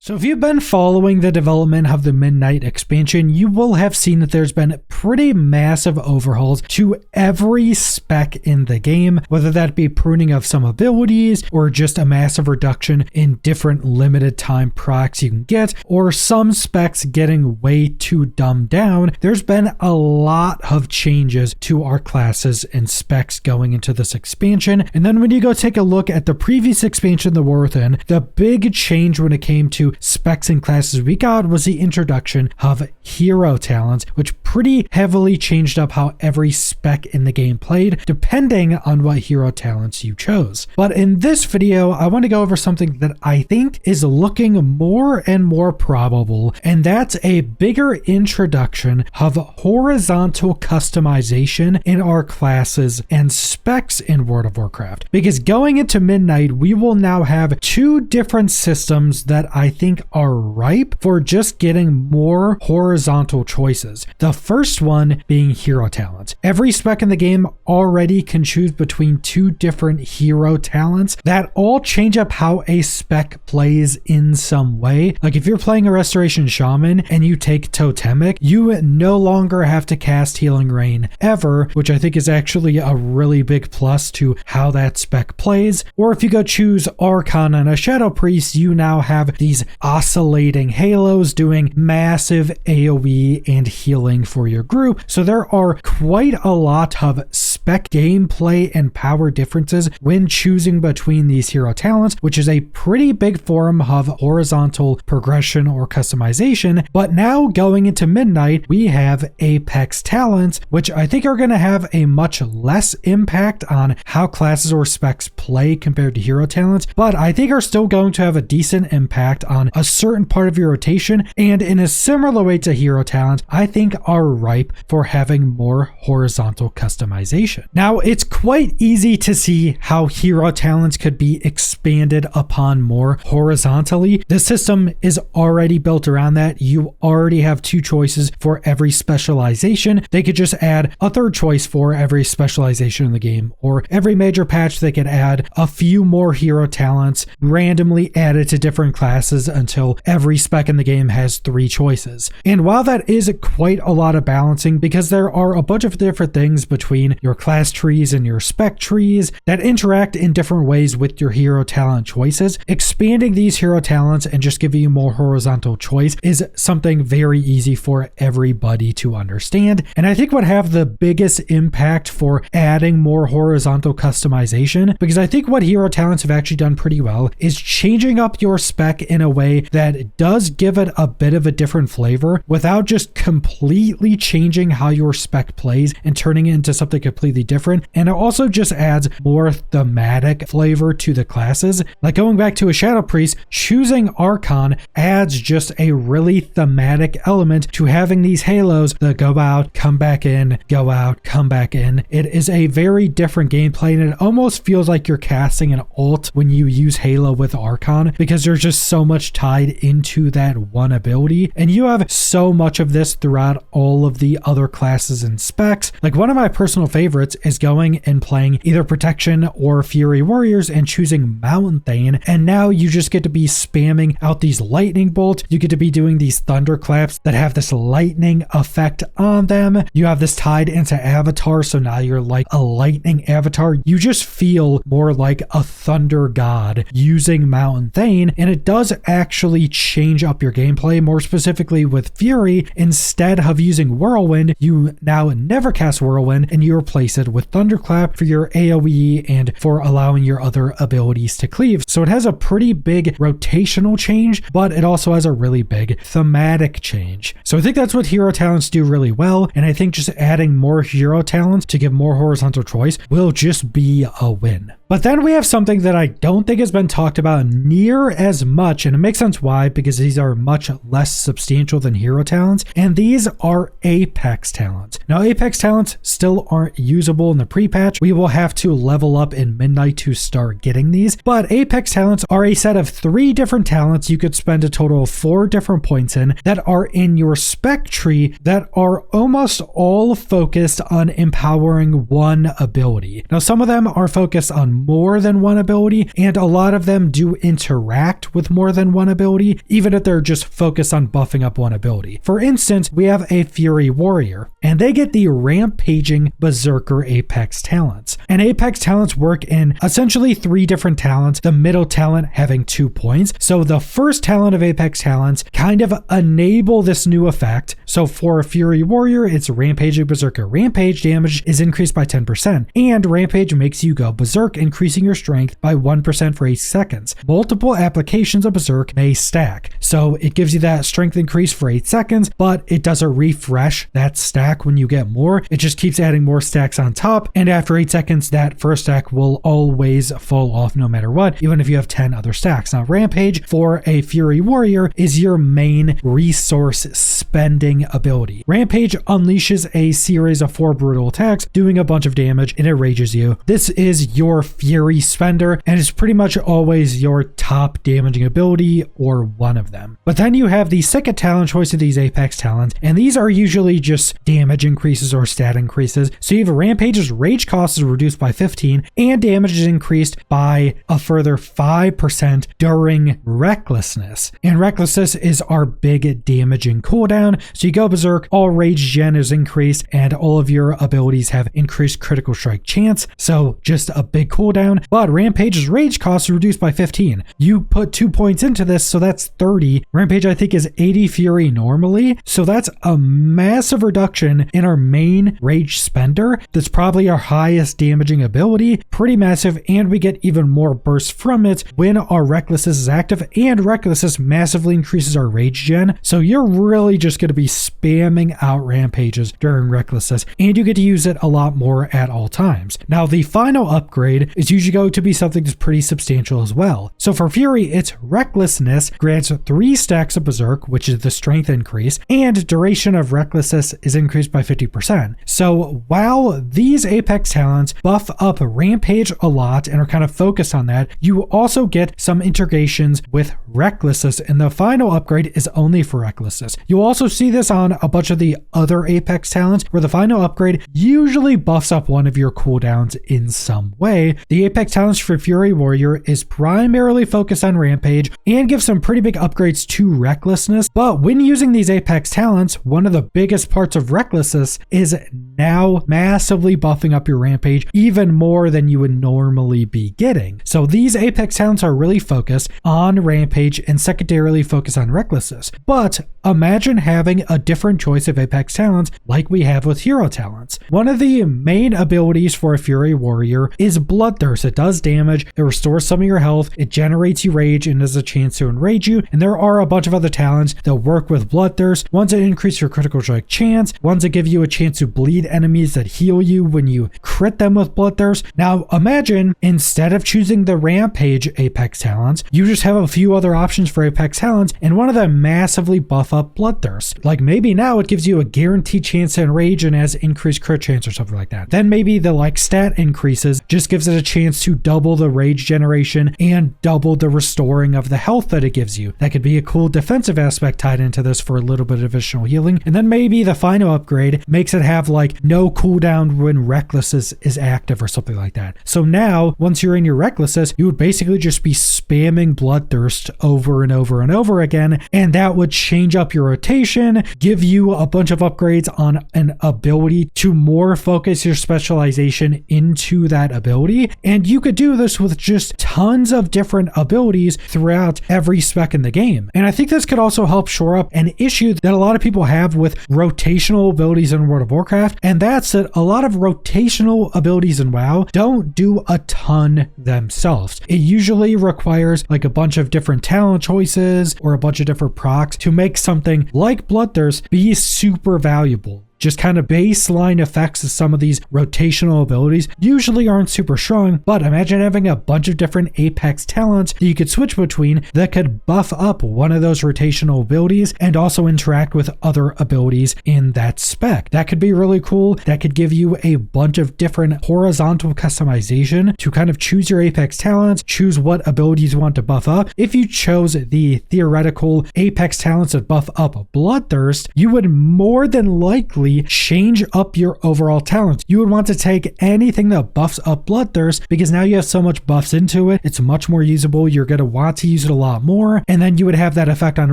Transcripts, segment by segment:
So if you've been following the development of the Midnight expansion, you will have seen that there's been pretty massive overhauls to every spec in the game, whether that be pruning of some abilities or just a massive reduction in different limited time procs you can get, or some specs getting way too dumbed down. There's been a lot of changes to our classes and specs going into this expansion. And then when you go take a look at the previous expansion that we're within, the big change when it came to specs and classes we got was the introduction of hero talents, which pretty heavily changed up how every spec in the game played, depending on what hero talents you chose. But in this video, I want to go over something that I think is looking more and more probable, and that's a bigger introduction of horizontal customization in our classes and specs in World of Warcraft. Because going into Midnight, we will now have two different systems that I think are ripe for just getting more horizontal choices. The first one being hero talents. Every spec in the game already can choose between two different hero talents that all change up how a spec plays in some way. Like if you're playing a Restoration Shaman and you take Totemic, you no longer have to cast Healing Rain ever, which I think is actually a really big plus to how that spec plays. Or if you go choose Archon and a Shadow Priest, you now have these oscillating halos doing massive AoE and healing for your group. So there are quite a lot of spec gameplay and power differences when choosing between these hero talents, which is a pretty big form of horizontal progression or customization. But now going into Midnight, we have Apex talents, which I think are going to have a much less impact on how classes or specs play compared to hero talents, but I think are still going to have a decent impact on a certain part of your rotation, and in a similar way to hero talents, I think are ripe for having more horizontal customization. Now, it's quite easy to see how hero talents could be expanded upon more horizontally. The system is already built around that. You already have two choices for every specialization. They could just add a third choice for every specialization in the game, or every major patch they could add a few more hero talents randomly added to different classes until every spec in the game has three choices. And while that is quite a lot of balancing, because there are a bunch of different things between your class trees and your spec trees that interact in different ways with your hero talent choices, expanding these hero talents and just giving you more horizontal choice is something very easy for everybody to understand. And I think would have the biggest impact for adding more horizontal customization, because I think what hero talents have actually done pretty well is changing up your spec in a way that does give it a bit of a different flavor without just completely changing how your spec plays and turning it into something completely different. And it also just adds more thematic flavor to the classes. Like going back to a Shadow Priest, choosing Archon adds just a really thematic element to having these halos that go out, come back in, go out, come back in. It is a very different gameplay, and it almost feels like you're casting an ult when you use Halo with Archon, because there's just so much tied into that one ability, and you have so much of this throughout all of the other classes and specs. Like one of my personal favorites is going and playing either Protection or Fury Warriors and choosing Mountain Thane, and now you just get to be spamming out these lightning bolts. You get to be doing these thunderclaps that have this lightning effect on them. You have this tied into avatar, so now you're like a lightning avatar. You just feel more like a thunder god using Mountain Thane, and it does actually change up your gameplay. More specifically with Fury, instead of using Whirlwind, you now never cast Whirlwind and you replace it with Thunderclap for your AoE and for allowing your other abilities to cleave. So it has a pretty big rotational change, but it also has a really big thematic change. So I think that's what hero talents do really well, and I think just adding more hero talents to give more horizontal choice will just be a win. But then we have something that I don't think has been talked about near as much, and it makes sense why, because these are much less substantial than hero talents, and these are Apex talents. Now, Apex talents still aren't usable in the pre-patch. We will have to level up in Midnight to start getting these, but Apex talents are a set of 3 different talents you could spend a total of 4 different points in that are in your spec tree that are almost all focused on empowering one ability. Now, some of them are focused on more than one ability, and a lot of them do interact with more than one ability, even if they're just focused on buffing up one ability. For instance, we have a Fury Warrior, and they get the Rampaging Berserker Apex talents. And Apex talents work in essentially 3 different talents, the middle talent having 2 points. So the first talent of Apex talents kind of enable this new effect. So for a Fury Warrior, it's Rampaging Berserker. Rampage damage is increased by 10%, and Rampage makes you go berserk, increasing your strength by 1% for 8 seconds. Multiple applications of Berserk may stack. So it gives you that strength increase for 8 seconds, but it doesn't refresh that stack when you get more. It just keeps adding more stacks on top, and after 8 seconds, that first stack will always fall off no matter what, even if you have 10 other stacks. Now, Rampage for a Fury Warrior is your main resource spending ability. Rampage unleashes a series of 4 brutal attacks, doing a bunch of damage, and it rages you. This is your Fury spender, and it's pretty much always your top damaging ability or one of them. But then you have the second talent choice of these Apex talents, and these are usually just damage increases or stat increases. So you have Rampage's rage cost is reduced by 15, and damage is increased by a further 5% during Recklessness. And Recklessness is our big damaging cooldown. So you go berserk, all rage gen is increased, and all of your abilities have increased critical strike chance. So just a big cooldown. But Rampage's rage cost is reduced by 15. You put 2 points into this, so that's 30. Rampage, I think, is 80 Fury normally. So that's a massive reduction in our main rage spender. That's probably our highest damaging ability. Pretty massive, and we get even more burst from it when our Recklessness is active, and Recklessness massively increases our rage gen. So you're really just going to be spamming out Rampages during Recklessness, and you get to use it a lot more at all times. Now, the final upgrade is usually going to be something that's pretty substantial as well. So for Fury, it's Recklessness grants 3 stacks of Berserk, which is the strength increase, and duration of Recklessness is increased by 50%. So while these Apex talents buff up Rampage a lot and are kind of focused on that, you also get some integrations with Recklessness, and the final upgrade is only for Recklessness. You'll also see this on a bunch of the other Apex talents, where the final upgrade usually buffs up one of your cooldowns in some way. The Apex talents for Fury Warrior is primarily focused on Rampage and gives some pretty big upgrades to Recklessness, but when using these Apex talents, one of the biggest parts of Recklessness is now massively buffing up your Rampage even more than you would normally be getting. So these Apex talents are really focused on Rampage and secondarily focused on Recklessness. But imagine having a different choice of Apex talents like we have with hero talents. One of the main abilities for a Fury Warrior is Bloodthirst. It does damage, it restores some of your health, it generates you rage and has a chance to enrage you, and there are a bunch of other talents that work with Bloodthirst. Ones that increase your critical strike chance, ones that give you a chance to bleed enemies that heal you when you crit them with Bloodthirst. Now imagine instead of choosing the Rampage Apex talents, you just have a few other options for Apex talents, and one of them massively buff up Bloodthirst. Like maybe now it gives you a guaranteed chance to enrage and has increased crit chance or something like that. Then maybe the stat increases just gives it a chance to double the rage generation and double the restoring of the health that it gives you. That could be a cool defensive aspect tied into this for a little bit of additional healing. And then maybe the final upgrade makes it have no cooldown when Recklessness is active or something like that. So now once you're in your Recklessness, you would basically just be spamming Bloodthirst over and over and over again, and that would change up your rotation, give you a bunch of upgrades on an ability to more focus your specialization into that ability. And you could do this with just tons of different abilities throughout every spec in the game. And I think this could also help shore up an issue that a lot of people have with rotational abilities in World of Warcraft, and that's that a lot of rotational abilities in WoW don't do a ton themselves. It usually requires a bunch of different talent choices or a bunch of different procs to make something like Bloodthirst be super valuable. just kind of baseline effects of some of these rotational abilities usually aren't super strong, but imagine having a bunch of different Apex talents that you could switch between that could buff up one of those rotational abilities and also interact with other abilities in that spec. That could be really cool. That could give you a bunch of different horizontal customization to kind of choose your Apex talents, choose what abilities you want to buff up. If you chose the theoretical Apex talents that buff up Bloodthirst, you would more than likely change up your overall talents. You would want to take anything that buffs up Bloodthirst because now you have so much buffs into it. It's much more usable. You're going to want to use it a lot more. And then you would have that effect on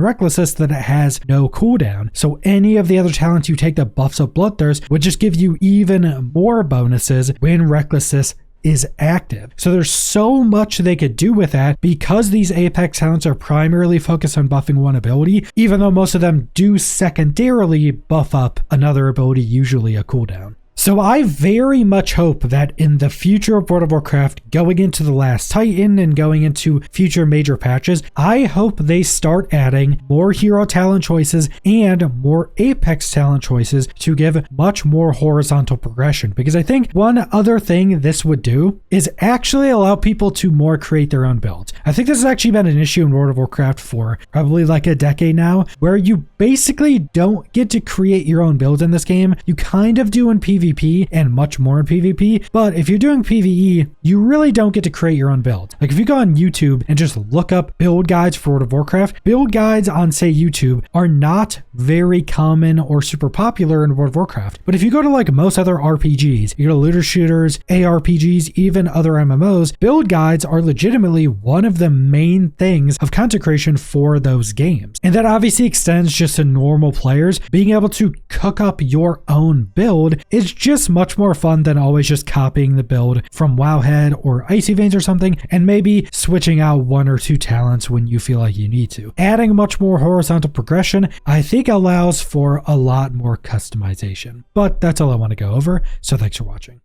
Recklessness that it has no cooldown. So any of the other talents you take that buffs up Bloodthirst would just give you even more bonuses when Recklessness is active. So there's so much they could do with that because these Apex talents are primarily focused on buffing one ability, even though most of them do secondarily buff up another ability, usually a cooldown. So I very much hope that in the future of World of Warcraft, going into the Last Titan and going into future major patches, I hope they start adding more hero talent choices and more Apex talent choices to give much more horizontal progression. Because I think one other thing this would do is actually allow people to more create their own builds. I think this has actually been an issue in World of Warcraft for probably like a decade now, where you basically don't get to create your own build in this game. You kind of do in PvP and much more in PvP, but if you're doing PvE, you really don't get to create your own build. Like if you go on YouTube and just look up build guides for World of Warcraft, build guides on say YouTube are not very common or super popular in World of Warcraft. But if you go to like most other RPGs, you go to looter shooters, ARPGs, even other MMOs, build guides are legitimately one of the main things of content creation for those games. And that obviously extends just to normal players. Being able to cook up your own build is just much more fun than always just copying the build from Wowhead or Icy Veins or something, and maybe switching out one or two talents when you feel like you need to. Adding much more horizontal progression, I think allows for a lot more customization. But that's all I want to go over, so thanks for watching.